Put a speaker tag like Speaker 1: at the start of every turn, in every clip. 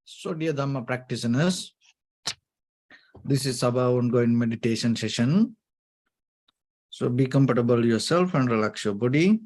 Speaker 1: So, dear Dhamma practitioners, this is our ongoing meditation session. So, be comfortable yourself and relax your body.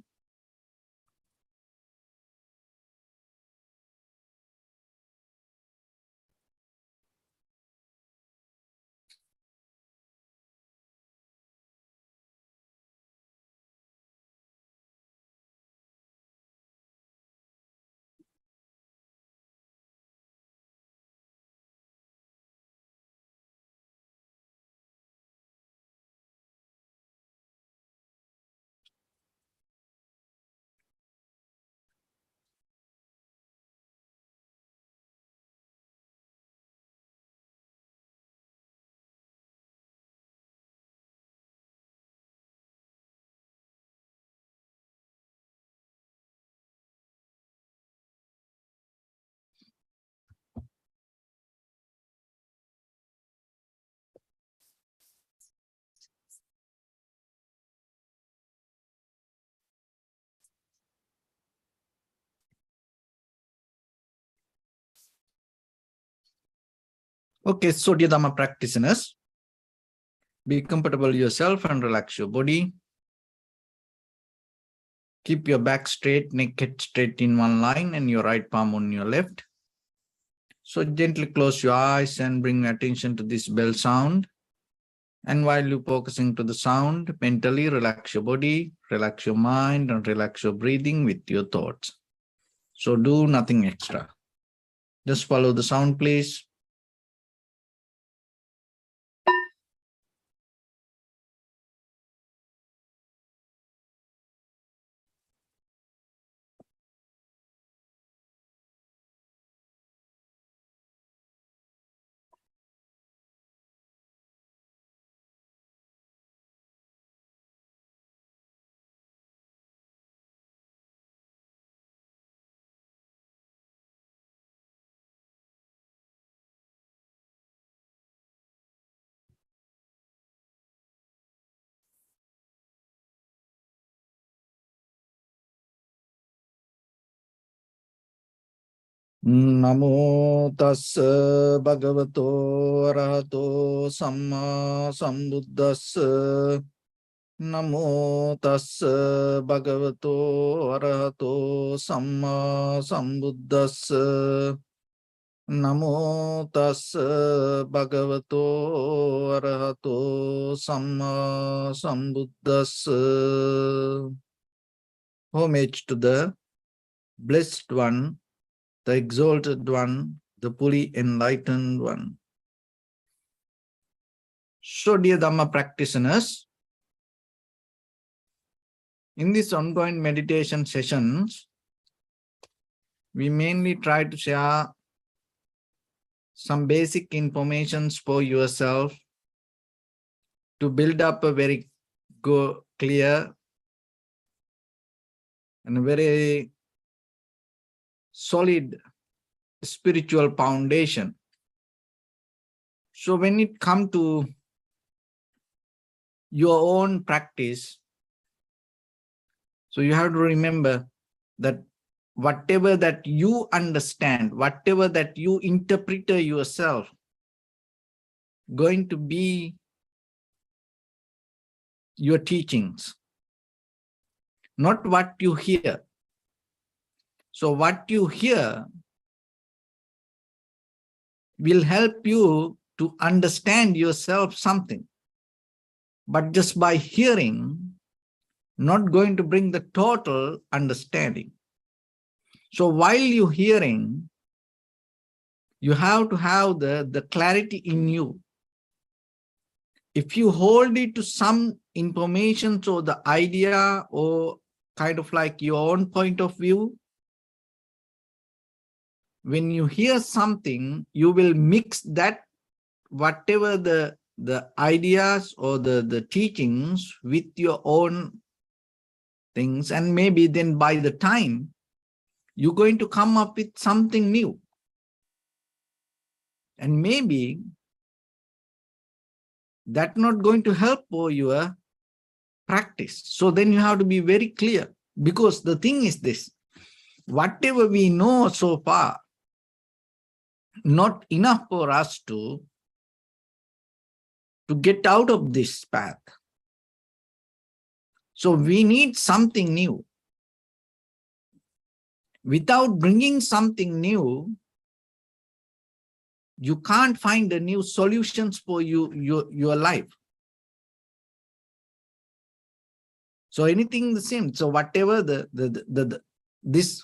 Speaker 1: Okay, so dear Dhamma practitioners, be comfortable yourself and relax your body. Keep your back straight, neck straight in one line and your right palm on your left. So gently close your eyes and bring attention to this bell sound. And while you're focusing to the sound, mentally relax your body, relax your mind, and relax your breathing with your thoughts. So do nothing extra. Just follow the sound, please. Namo tassa bhagavato arahato samma sambuddhassa. Namo tassa bhagavato arahato samma sambuddhassa. Namo tassa bhagavato arahato samma sambuddhassa. Homage to the Blessed One, the Exalted One, the fully enlightened one. So, dear Dhamma practitioners, in these ongoing meditation sessions, we mainly try to share some basic information for yourself to build up a very clear and a very solid spiritual foundation. So when it comes to your own practice, so you have to remember that whatever that you understand, whatever that you interpret yourself, going to be your teachings, not what you hear. So what you hear will help you to understand yourself something. But just by hearing, not going to bring the total understanding. So while you're hearing, you have to have the clarity in you. If you hold it to some information, so the idea or kind of like your own point of view, when you hear something, you will mix that, whatever the ideas or the teachings with your own things, and maybe then by the time you're going to come up with something new. And maybe that's not going to help for your practice. So then you have to be very clear, because the thing is this, whatever we know so far, not enough for us to get out of this path. So we need something new. Without bringing something new, you can't find the new solutions for your life. So anything the same. So whatever this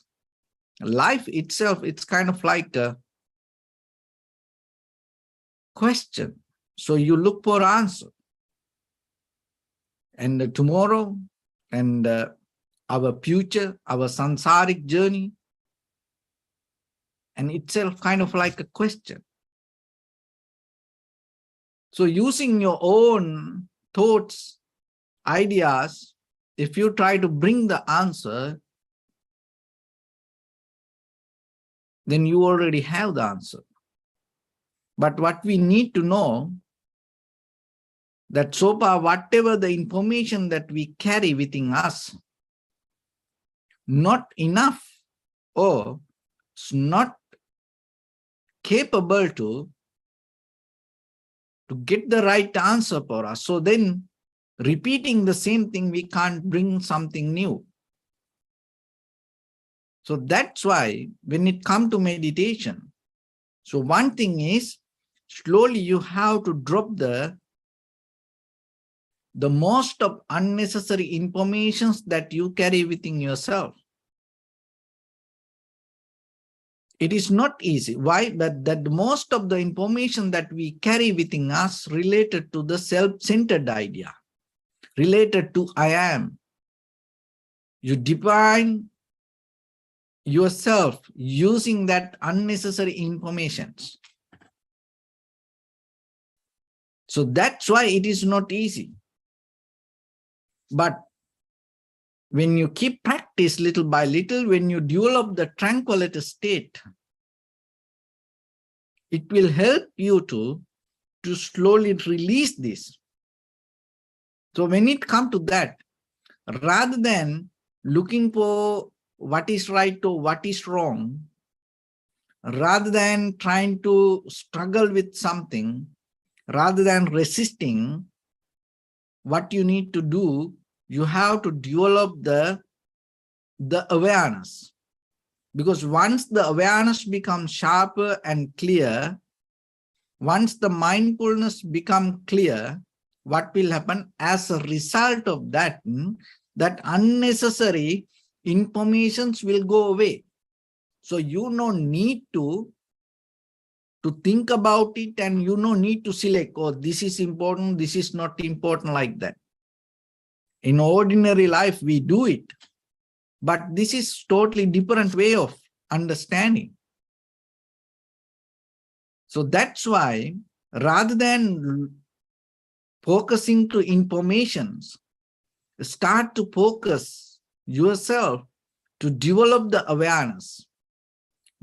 Speaker 1: life itself, it's kind of like a question. So you look for answer. And tomorrow and our future, our sansaric journey, and itself kind of like a question. So using your own thoughts, ideas, if you try to bring the answer, then you already have the answer. But what we need to know, that so far, whatever the information that we carry within us, not enough or it's not capable to get the right answer for us. So then repeating the same thing, we can't bring something new. So that's why when it comes to meditation, so one thing is slowly you have to drop the most of unnecessary informations that you carry within yourself. It is not easy. Why? But that most of the information that we carry within us related to the self-centered idea, related to I am. You define yourself using that unnecessary informations. So that's why it is not easy. But when you keep practice little by little, when you develop the tranquility state, it will help you to slowly release this. So when it comes to that, rather than looking for what is right or what is wrong, rather than trying to struggle with something, rather than resisting, what you need to do, you have to develop the awareness. Because once the awareness becomes sharper and clear, once the mindfulness becomes clear, what will happen as a result of that, that unnecessary informations will go away. So you no need to think about it, and you no need to select, oh, this is important, this is not important, like that. In ordinary life, we do it. But this is totally different way of understanding. So that's why rather than focusing to informations, start to focus yourself to develop the awareness,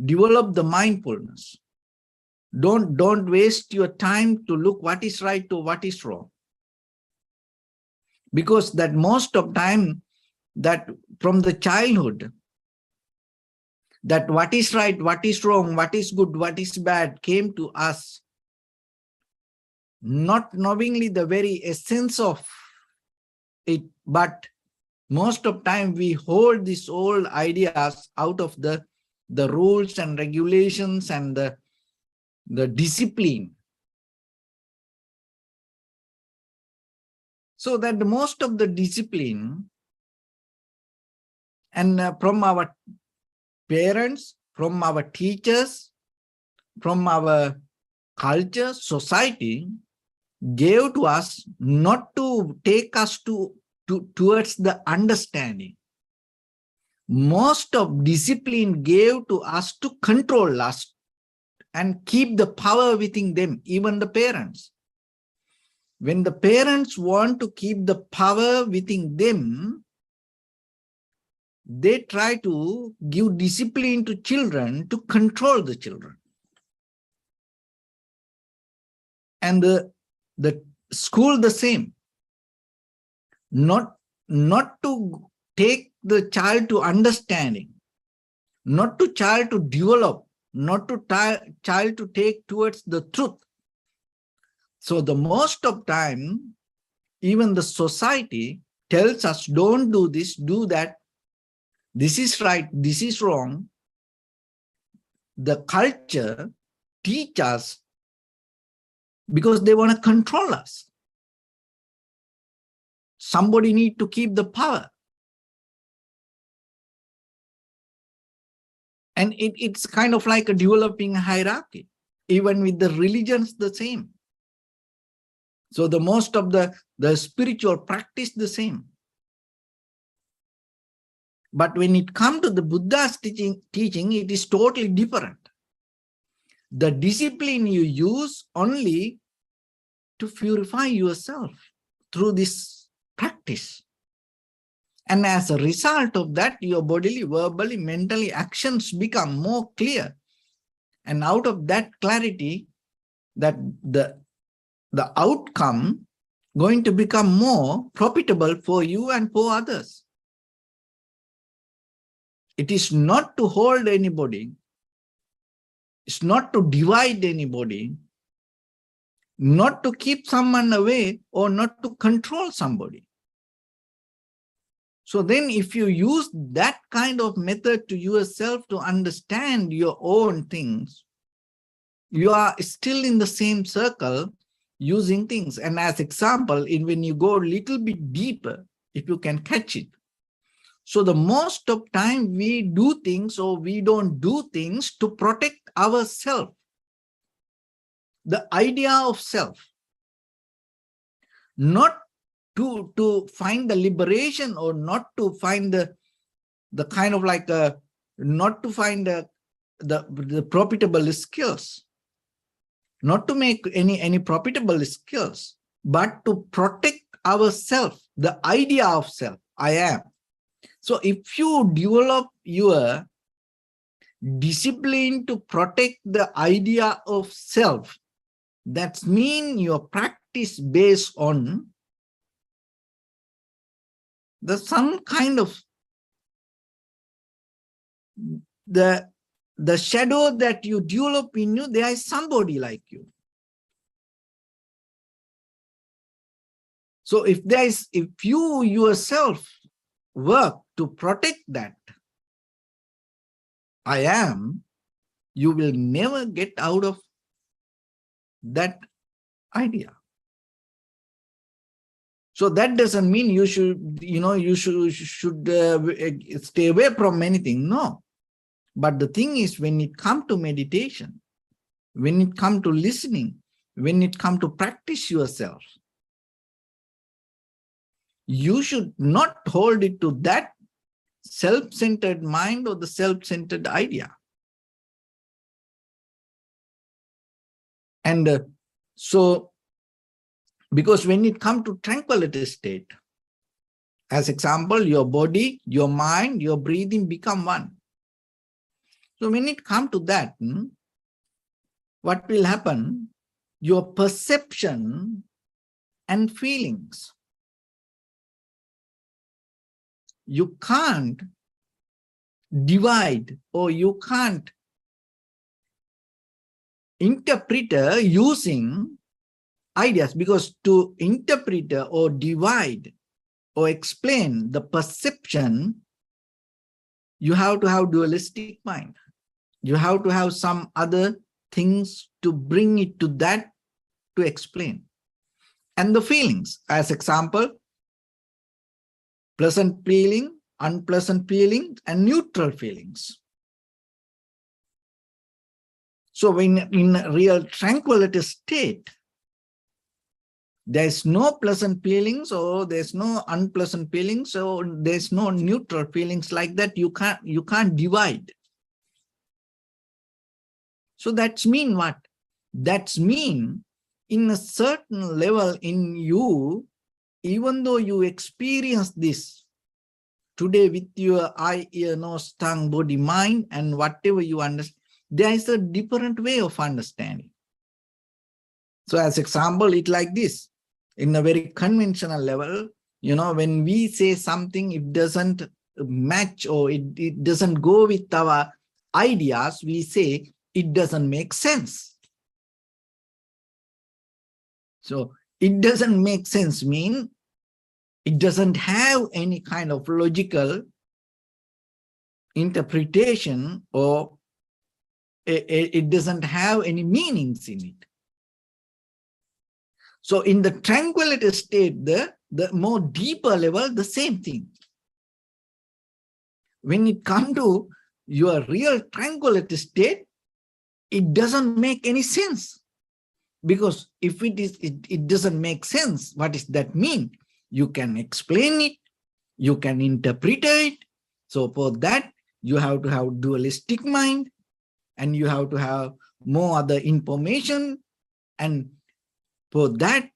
Speaker 1: develop the mindfulness. Don't waste your time to look what is right or what is wrong. Because that most of time, that from the childhood, that what is right, what is wrong, what is good, what is bad came to us, not knowingly the very essence of it, but most of time we hold these old ideas out of the rules and regulations and the discipline. So that most of the discipline and from our parents, from our teachers, from our culture, society, gave to us not to take us towards the understanding. Most of discipline gave to us to control us and keep the power within them, even the parents. When the parents want to keep the power within them, they try to give discipline to children to control the children. And the school the same. Not to take the child to understanding, not to child to develop, not to child to take towards the truth. So the most of time, even the society tells us, don't do this, do that. This is right, this is wrong. The culture teach us because they want to control us. Somebody need to keep the power. And it's kind of like a developing hierarchy. Even with the religions, the same. So the most of the spiritual practice, the same. But when it comes to the Buddha's teaching, it is totally different. The discipline you use only to purify yourself through this practice. And as a result of that, your bodily, verbally, mentally actions become more clear. And out of that clarity, that the outcome going to become more profitable for you and for others. It is not to hold anybody. It's not to divide anybody, not to keep someone away or not to control somebody. So then if you use that kind of method to yourself to understand your own things, you are still in the same circle using things. And as example, when you go a little bit deeper, if you can catch it. So the most of time we do things or we don't do things to protect ourselves. The idea of self. Not to find the liberation or not to find the kind of like not to find the profitable skills. Not to make any profitable skills, but to protect ourselves, the idea of self, I am. So if you develop your discipline to protect the idea of self, that means your practice based on some kind of the shadow that you develop in you, there is somebody like you. So if you yourself work to protect that I am, you will never get out of that idea. So that doesn't mean you should, stay away from anything. No. But the thing is, when it comes to meditation, when it comes to listening, when it comes to practice yourself, you should not hold it to that self-centered mind or the self-centered idea. And so, because when it comes to tranquility state, as example, your body, your mind, your breathing become one. So when it comes to that, what will happen? Your perception and feelings. You can't divide or you can't interpret using ideas, because to interpret or divide or explain the perception, you have to have dualistic mind. You have to have some other things to bring it to that to explain. And the feelings, as example, pleasant feeling, unpleasant feeling, and neutral feelings. So when in a real tranquility state, there's no pleasant feelings or there's no unpleasant feelings or there's no neutral feelings like that. You can't divide. So that's mean what? That's mean in a certain level in you, even though you experience this today with your eye, ear, nose, tongue, body, mind, and whatever you understand, there is a different way of understanding. So as example, it like this. In a very conventional level, when we say something, it doesn't match or it doesn't go with our ideas, we say it doesn't make sense. So it doesn't make sense mean it doesn't have any kind of logical interpretation, or it doesn't have any meanings in it. So in the tranquility state, the more deeper level, the same thing. When it comes to your real tranquility state, it doesn't make any sense. Because if it doesn't make sense, what does that mean? You can explain it, you can interpret it. So for that, you have to have dualistic mind, and you have to have more other information. And for that,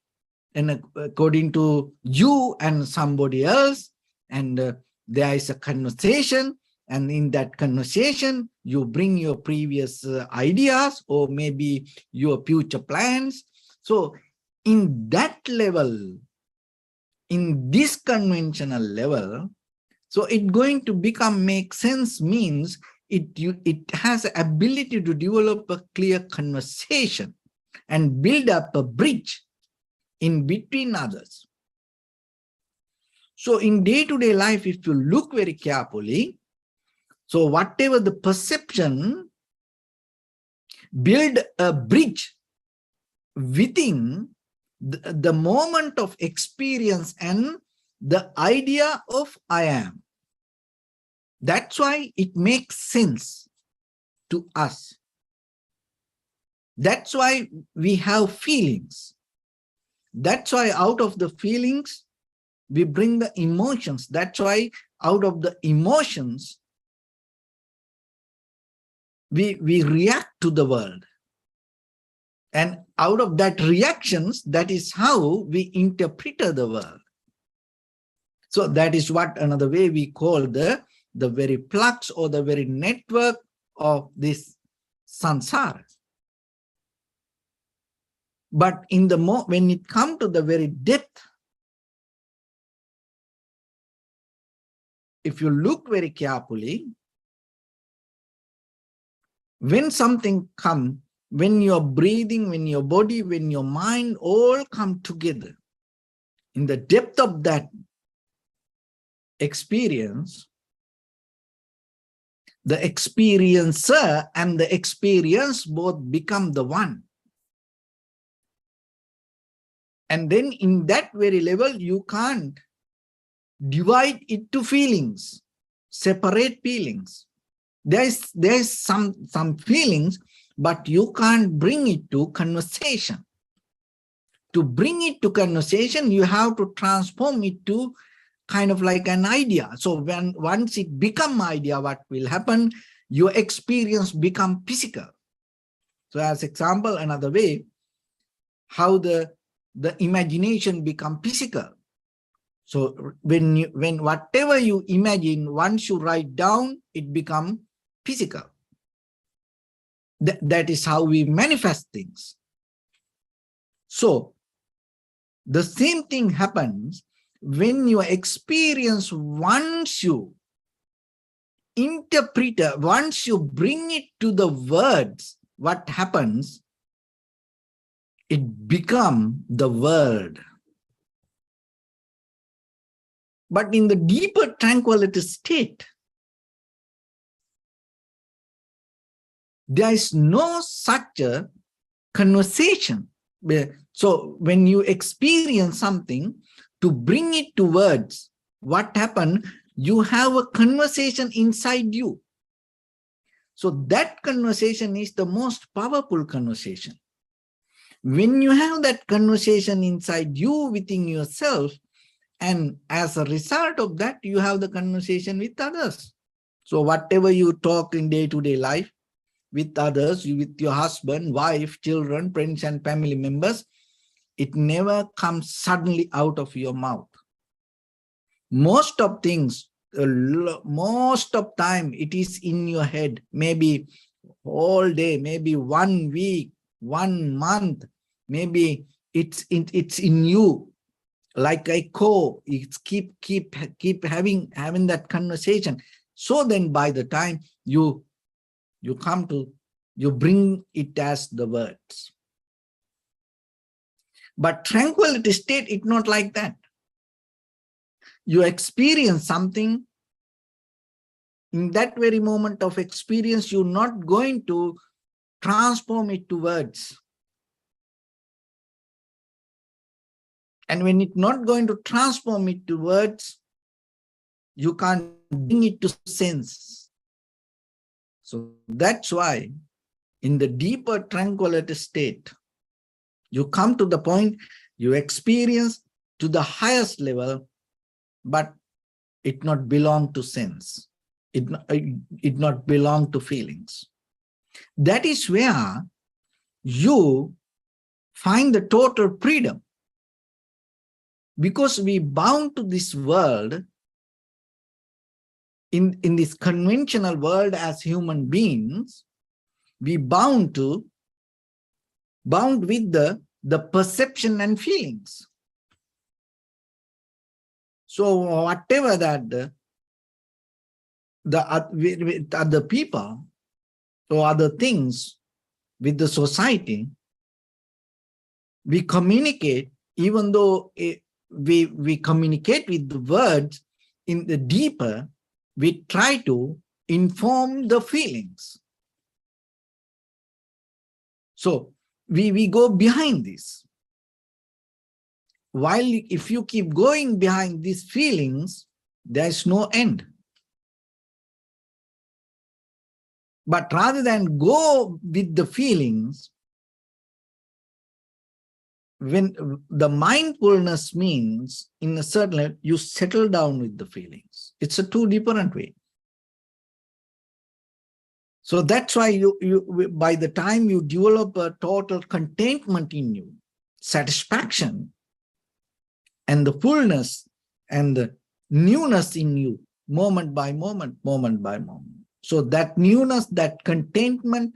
Speaker 1: and according to you and somebody else, and there is a conversation, and in that conversation, you bring your previous ideas, or maybe your future plans. So in that level, in this conventional level, so it's going to become make sense means it has the ability to develop a clear conversation and build up a bridge in between others. So in day-to-day life, if you look very carefully, so whatever the perception, build a bridge within the moment of experience and the idea of I am. That's why it makes sense to us. That's why we have feelings. That's why out of the feelings, we bring the emotions. That's why out of the emotions, we react to the world. And out of that reactions, that is how we interpret the world. So that is what another way we call the very flux or the very network of this samsara. But in the when it comes to the very depth, if you look very carefully, when something comes, when you're breathing, when your body, when your mind all come together, in the depth of that experience, the experiencer and the experience both become the one. And then in that very level, you can't divide it to feelings, separate feelings. There's some feelings, but you can't bring it to conversation. To bring it to conversation, you have to transform it to kind of like an idea. So once it become idea, what will happen? Your experience become physical. So as example, another way, how the imagination become physical. So when whatever you imagine, once you write down, it become physical. That is how we manifest things. So the same thing happens when your experience, once you interpret, once you bring it to the words, what happens? It becomes the world. But in the deeper tranquility state, there is no such a conversation. So when you experience something, to bring it to words, what happened? You have a conversation inside you. So that conversation is the most powerful conversation. When you have that conversation inside you, within yourself, and as a result of that, you have the conversation with others. So whatever you talk in day-to-day life with others, with your husband, wife, children, friends, and family members, it never comes suddenly out of your mouth. Most of things, most of time, it is in your head, maybe all day, maybe 1 week, 1 month, maybe it's in you. Like I echo, it's keep having that conversation. So then by the time you come to you bring it as the words. But tranquility state, it's not like that. You experience something, in that very moment of experience, you're not going to transform it to words. And when it's not going to transform it to words, you can't bring it to sense. So that's why in the deeper tranquility state, you come to the point, you experience to the highest level, but it not belong to sense. It not belong to feelings. That is where you find the total freedom. Because we bound to this world, in this conventional world as human beings, we bound with the perception and feelings. So whatever that with other people or other things with the society, we communicate, even though we communicate with the words, in the deeper, we try to inform the feelings. So we go behind this. While if you keep going behind these feelings, there's no end. But rather than go with the feelings, when the mindfulness means, in a certain level, you settle down with the feelings. It's a two different way. So that's why you by the time you develop a total contentment in you, satisfaction, and the fullness and the newness in you, moment by moment, moment by moment. So that newness, that contentment,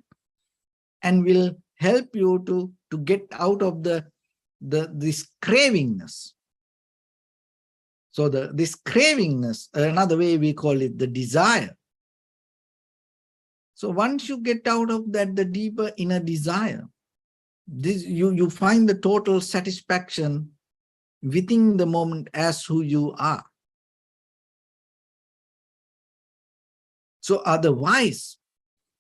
Speaker 1: and will help you to get out of this cravingness. So this cravingness, another way we call it the desire. So once you get out of that, the deeper inner desire, this you find the total satisfaction within the moment as who you are. So otherwise,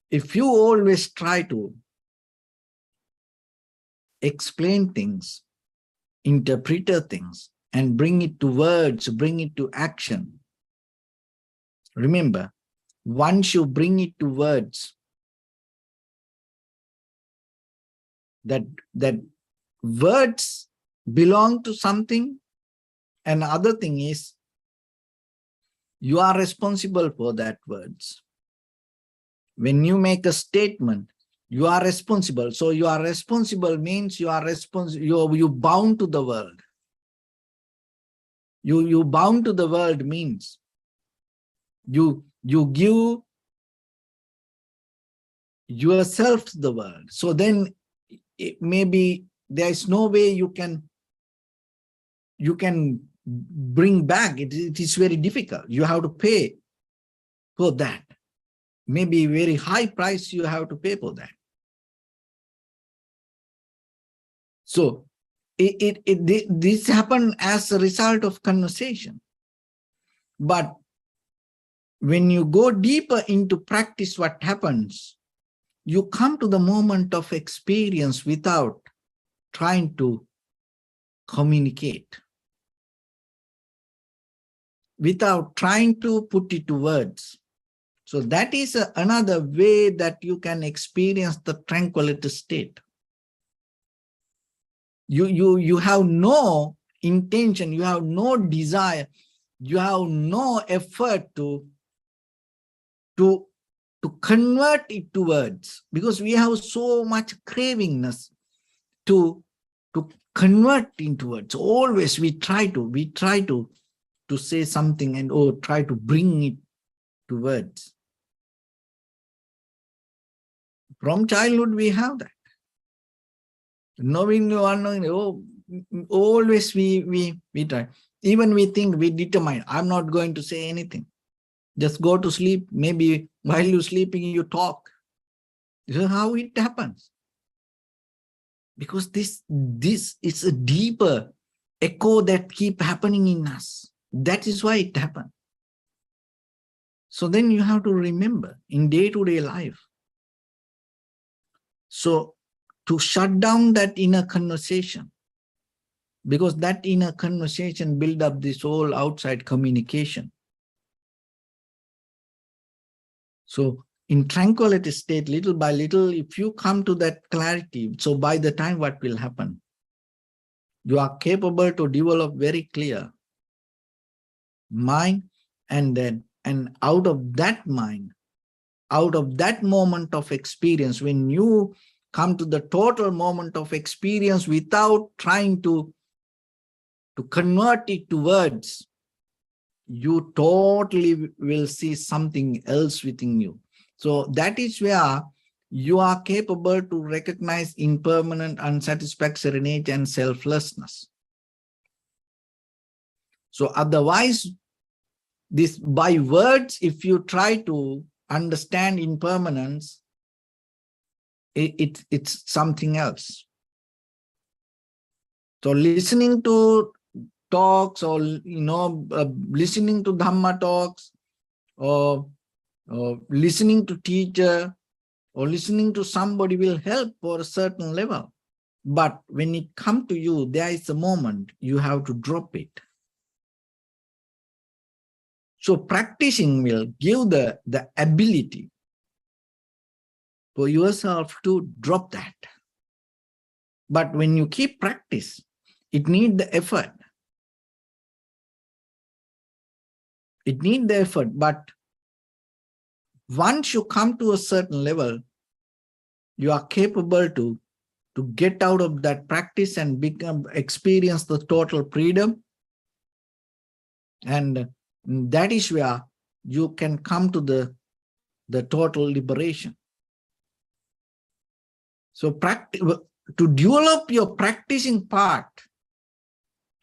Speaker 1: if you always try to explain things, interpret things, and bring it to words, bring it to action, remember, once you bring it to words, that words belong to something, and other thing is, you are responsible for that words. When you make a statement, you are responsible. So you are responsible means you are responsible. You bound to the world. You bound to the world means you give yourself to the world. So then maybe there is no way you can bring back. It is very difficult. You have to pay for that. Maybe very high price you have to pay for that. So this happened as a result of conversation. But when you go deeper into practice, what happens? You come to the moment of experience without trying to communicate, without trying to put it to words. So that is another way that you can experience the tranquility state. You have no intention, you have no desire, you have no effort to convert it to words, because we have so much cravingness to convert into words. Always we try to say something and try to bring it to words. From childhood we have that. Knowing or unknowing, always we try. Even we think, we determine, I'm not going to say anything. Just go to sleep. Maybe while you're sleeping, you talk. This is how it happens. Because this is a deeper echo that keep happening in us. That is why it happened. So then you have to remember in day-to-day life. So to shut down that inner conversation, because that inner conversation build up this whole outside communication. So in tranquility state, little by little, if you come to that clarity, so by the time what will happen? You are capable to develop very clear mind, and then, and out of that mind, out of that moment of experience, when you come to the total moment of experience without trying to convert it to words, you totally will see something else within you. So that is where you are capable to recognize impermanent, unsatisfactory nature and selflessness. So otherwise, this by words, if you try to understand impermanence, it's something else. So listening to talks, or listening to Dhamma talks, or listening to teacher, or listening to somebody will help for a certain level. But when it comes to you, there is a moment you have to drop it. So practicing will give the ability for yourself to drop that. But when you keep practice, it needs the effort. It needs the effort, but once you come to a certain level, you are capable to get out of that practice and experience the total freedom. And that is where you can come to the total liberation. So to develop your practicing part,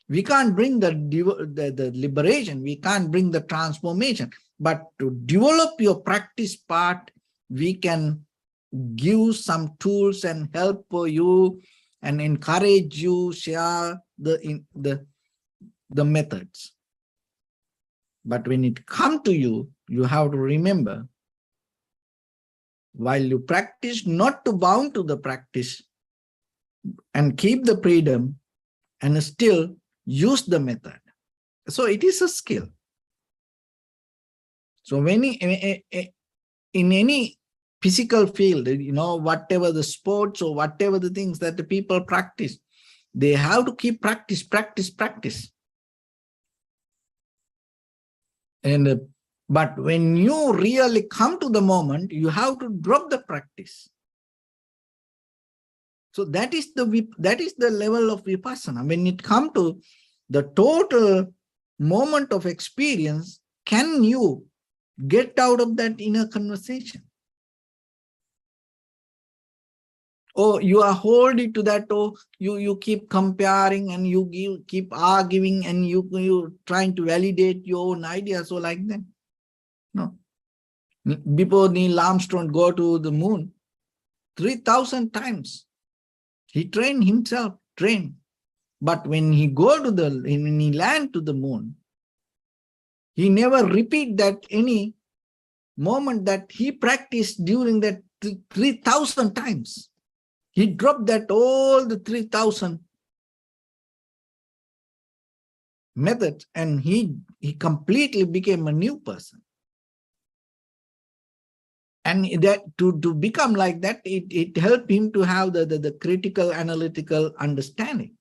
Speaker 1: we can't bring the liberation, we can't bring the transformation, but to develop your practice part, we can give some tools and help for you and encourage you, share the methods. But when it comes to you, you have to remember, while you practice, not to bound to the practice and keep the freedom and still use the method. So it is a skill. So when in any physical field, whatever the sports or whatever the things that the people practice, they have to keep practice. And but when you really come to the moment, you have to drop the practice. So that is the level of vipassana. When it comes to the total moment of experience, can you get out of that inner conversation? Or you are holding to that, or you keep comparing and you keep arguing and you trying to validate your own ideas, so like that. No. Before Neil Armstrong go to the moon, 3,000 times. He trained himself, But when he when he land to the moon, he never repeat that any moment that he practiced during that 3,000 times. He dropped that all the 3,000 methods, and he completely became a new person. And that to become like that, it helped him to have the critical analytical understanding.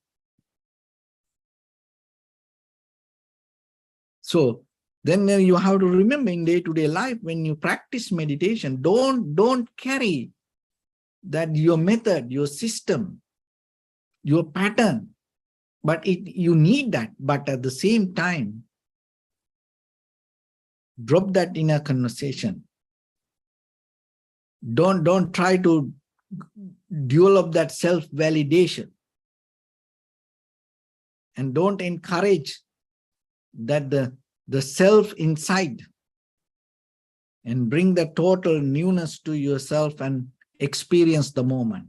Speaker 1: So then you have to remember in day-to-day life, when you practice meditation, don't carry that your method, your system, your pattern, but you need that. But at the same time, drop that inner conversation. Don't try to develop that self-validation, and don't encourage that the self inside, and bring the total newness to yourself and experience the moment.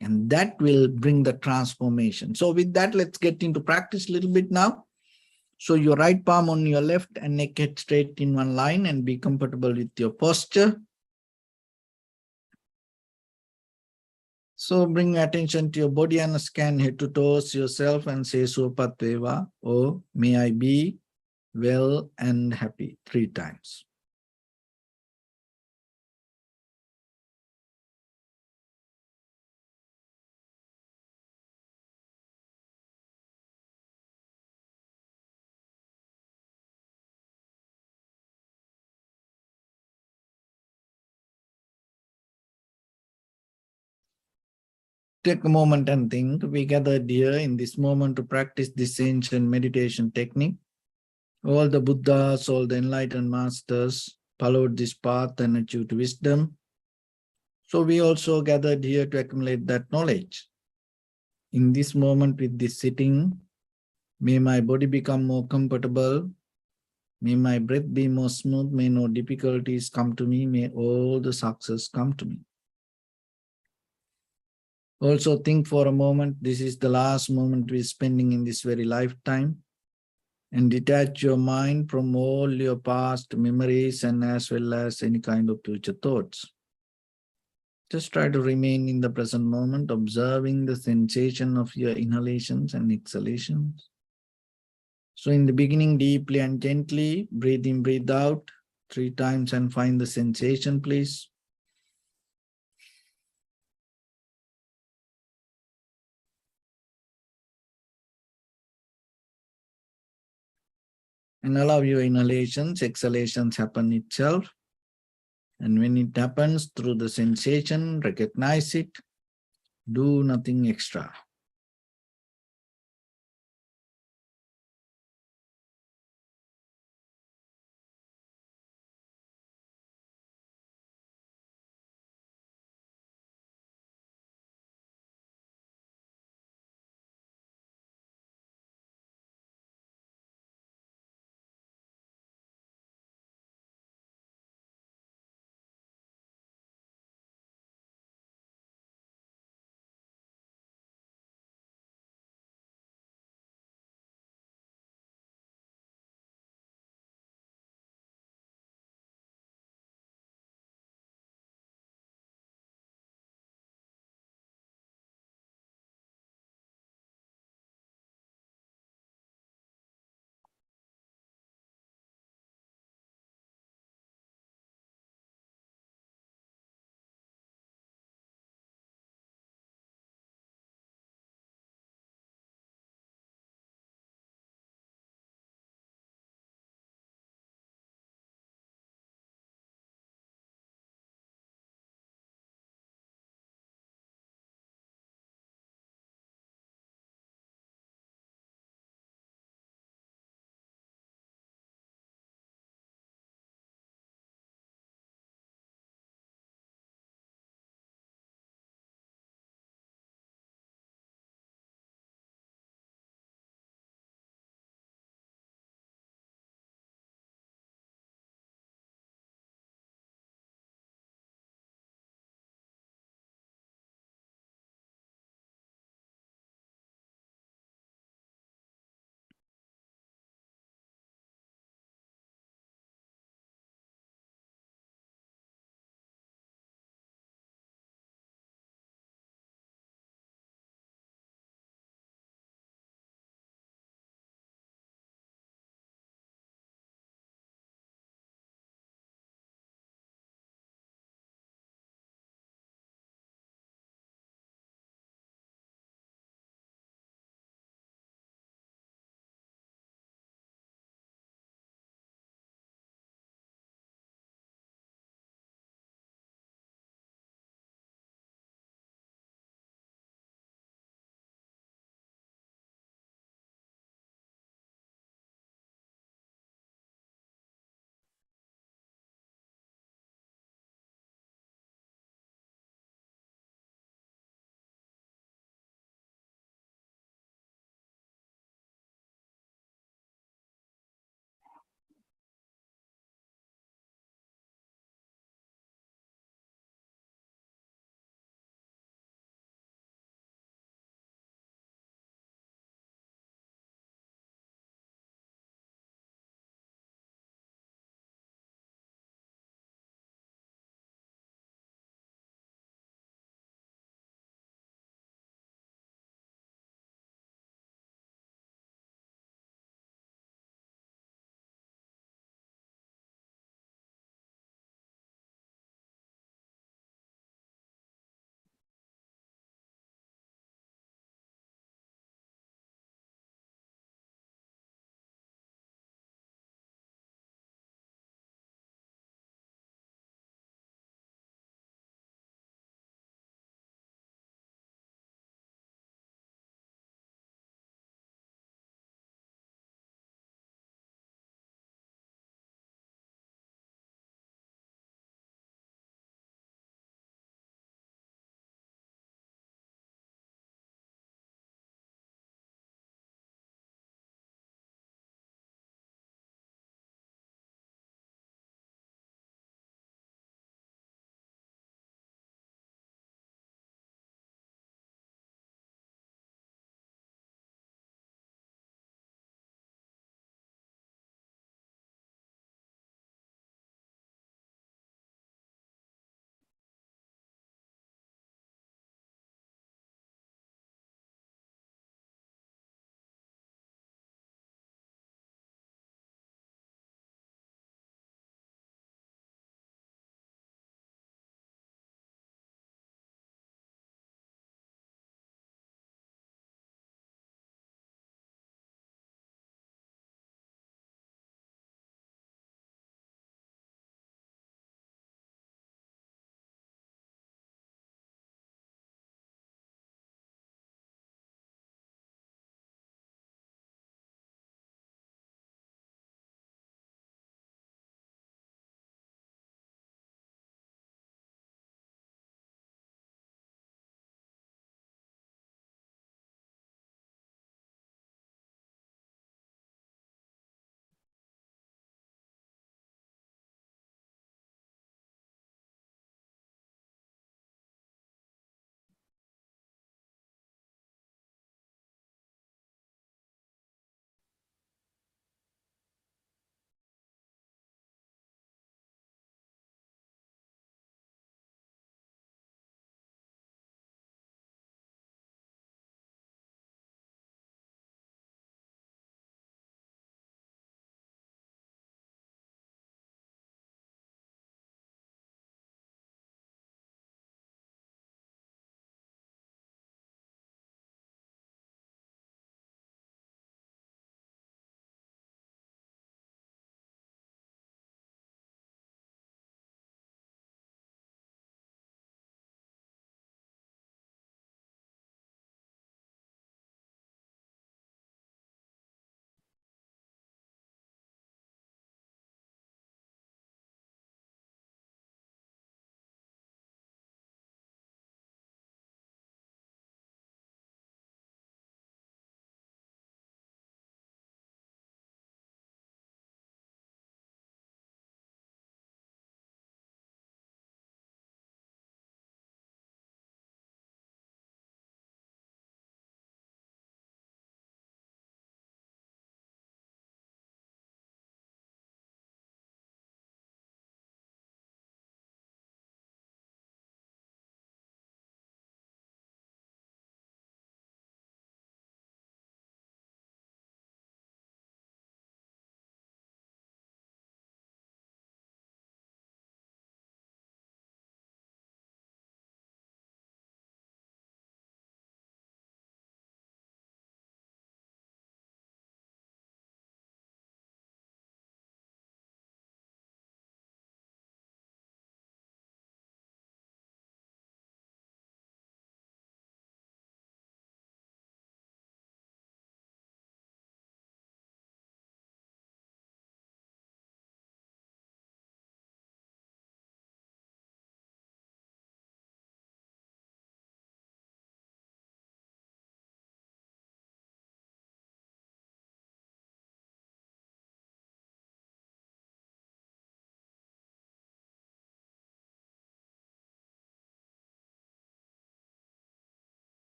Speaker 1: And that will bring the transformation. So with that, let's get into practice a little bit now. So your right palm on your left and neck head straight in one line, and be comfortable with your posture. So bring attention to your body and scan head to toes yourself and say Supat Veva, or may I be well and happy 3 times. Take a moment and think. We gathered here in this moment to practice this ancient meditation technique. All the Buddhas, all the enlightened masters followed this path and achieved wisdom. So we also gathered here to accumulate that knowledge. In this moment with this sitting, may my body become more comfortable. May my breath be more smooth. May no difficulties come to me. May all the success come to me. Also think for a moment, this is the last moment we're spending in this very lifetime, and detach your mind from all your past memories and as well as any kind of future thoughts. Just try to remain in the present moment, observing the sensation of your inhalations and exhalations. So in the beginning, deeply and gently, breathe in, breathe out 3 times and find the sensation, please. And allow your inhalations, exhalations happen itself. And when it happens through the sensation, recognize it. Do nothing extra.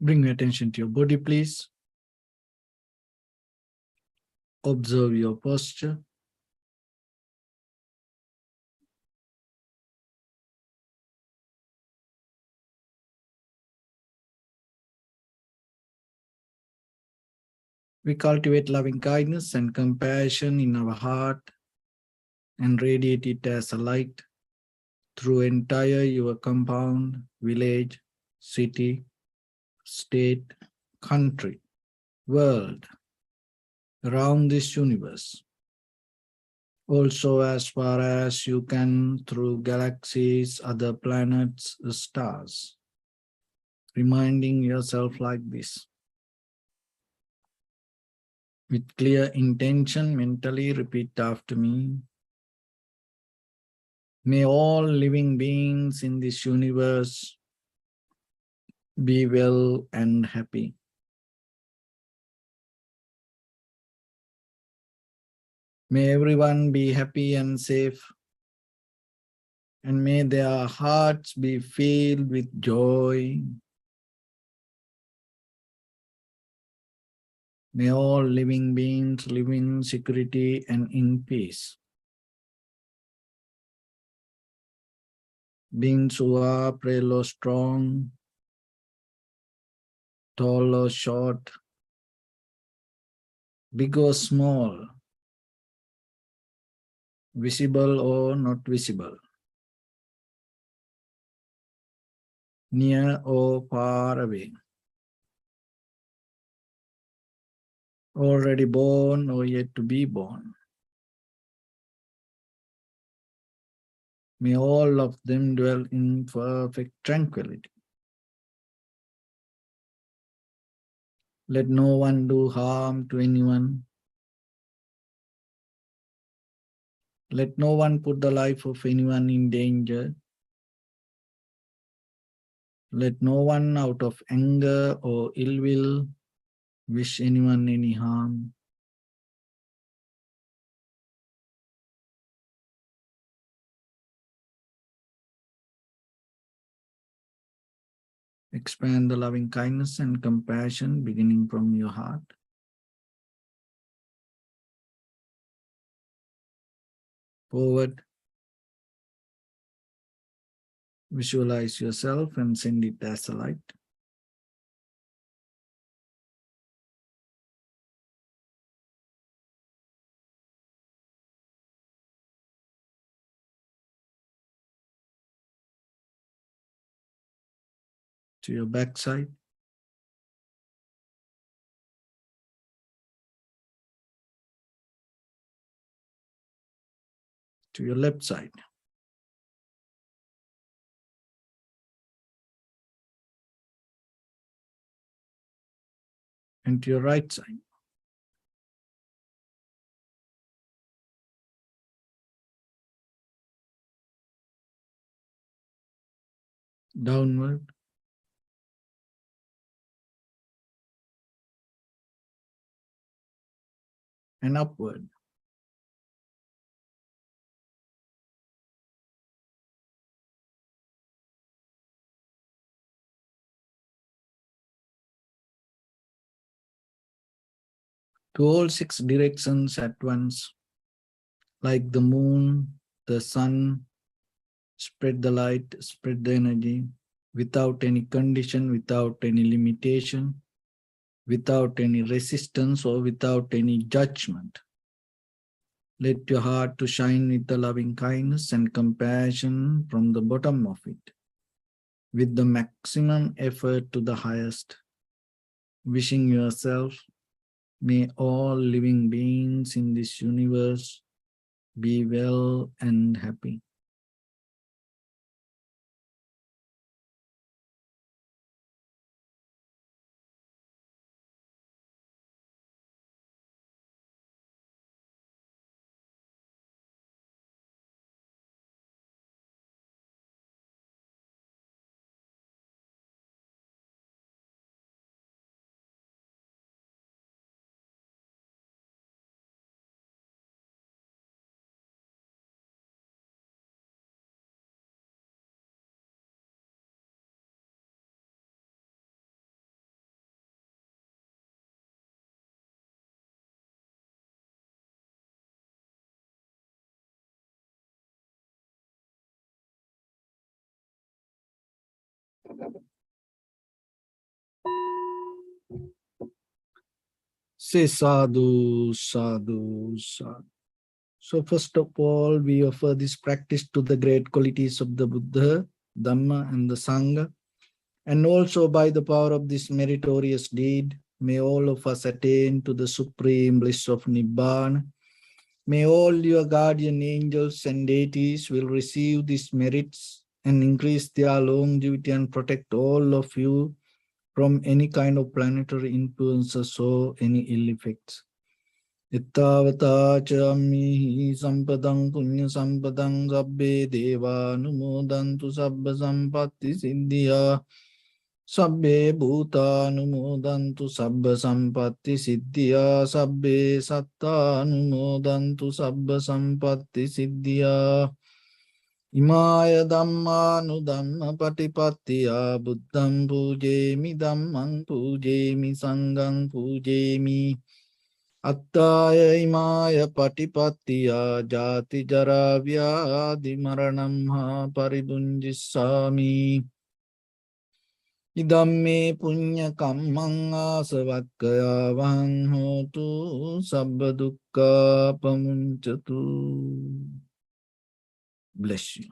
Speaker 1: Bring your attention to your body, please. Observe your posture. We cultivate loving kindness and compassion in our heart and radiate it as a light through entire your compound, village, city, state, country, world, around this universe. Also as far as you can through galaxies, other planets, stars. Reminding yourself like this. With clear intention, mentally repeat after me. May all living beings in this universe be well and happy. May everyone be happy and safe. And may their hearts be filled with joy. May all living beings live in security and in peace. Beings who are frail or strong, tall or short, big or small, visible or not visible, near or far away, already born or yet to be born. May all of them dwell in perfect tranquility. Let no one do harm to anyone. Let no one put the life of anyone in danger. Let no one out of anger or ill will wish anyone any harm. Expand the loving kindness and compassion beginning from your heart. Forward. Visualize yourself and send it as a light. To your backside. To your left side. And to your right side. Downward. And upward. To all 6 directions at once. Like the moon, the sun, spread the light, spread the energy, without any condition, without any limitation, without any resistance or without any judgment. Let your heart to shine with the loving kindness and compassion from the bottom of it, with the maximum effort to the highest. Wishing yourself, may all living beings in this universe be well and happy. Say sadhu, sadhu, sadhu. So first of all, we offer this practice to the great qualities of the Buddha, Dhamma, and the Sangha. And also by the power of this meritorious deed, may all of us attain to the supreme bliss of Nibbana. May all your guardian angels and deities will receive these merits and increase their longevity and protect all of you from any kind of planetary influences or any ill effects. Ittavata chammihi sampadang punya sampadang sabbe deva numodantu sabba sampatti siddhya sabbe bhuta numodantu sabba sampatti siddhya sabbe satta numodantu sabba sampatti siddhya Imaya dhammanu dhamma patipattiya buddham pujemi dhammang pujemi sanghang pujemi Attaya imaya patipattiya jati jara vyadi maranam ha paribunjissami Idamme punya kammang asavakkaya vahang hotu sabba dukkha pamuncatu. Bless you.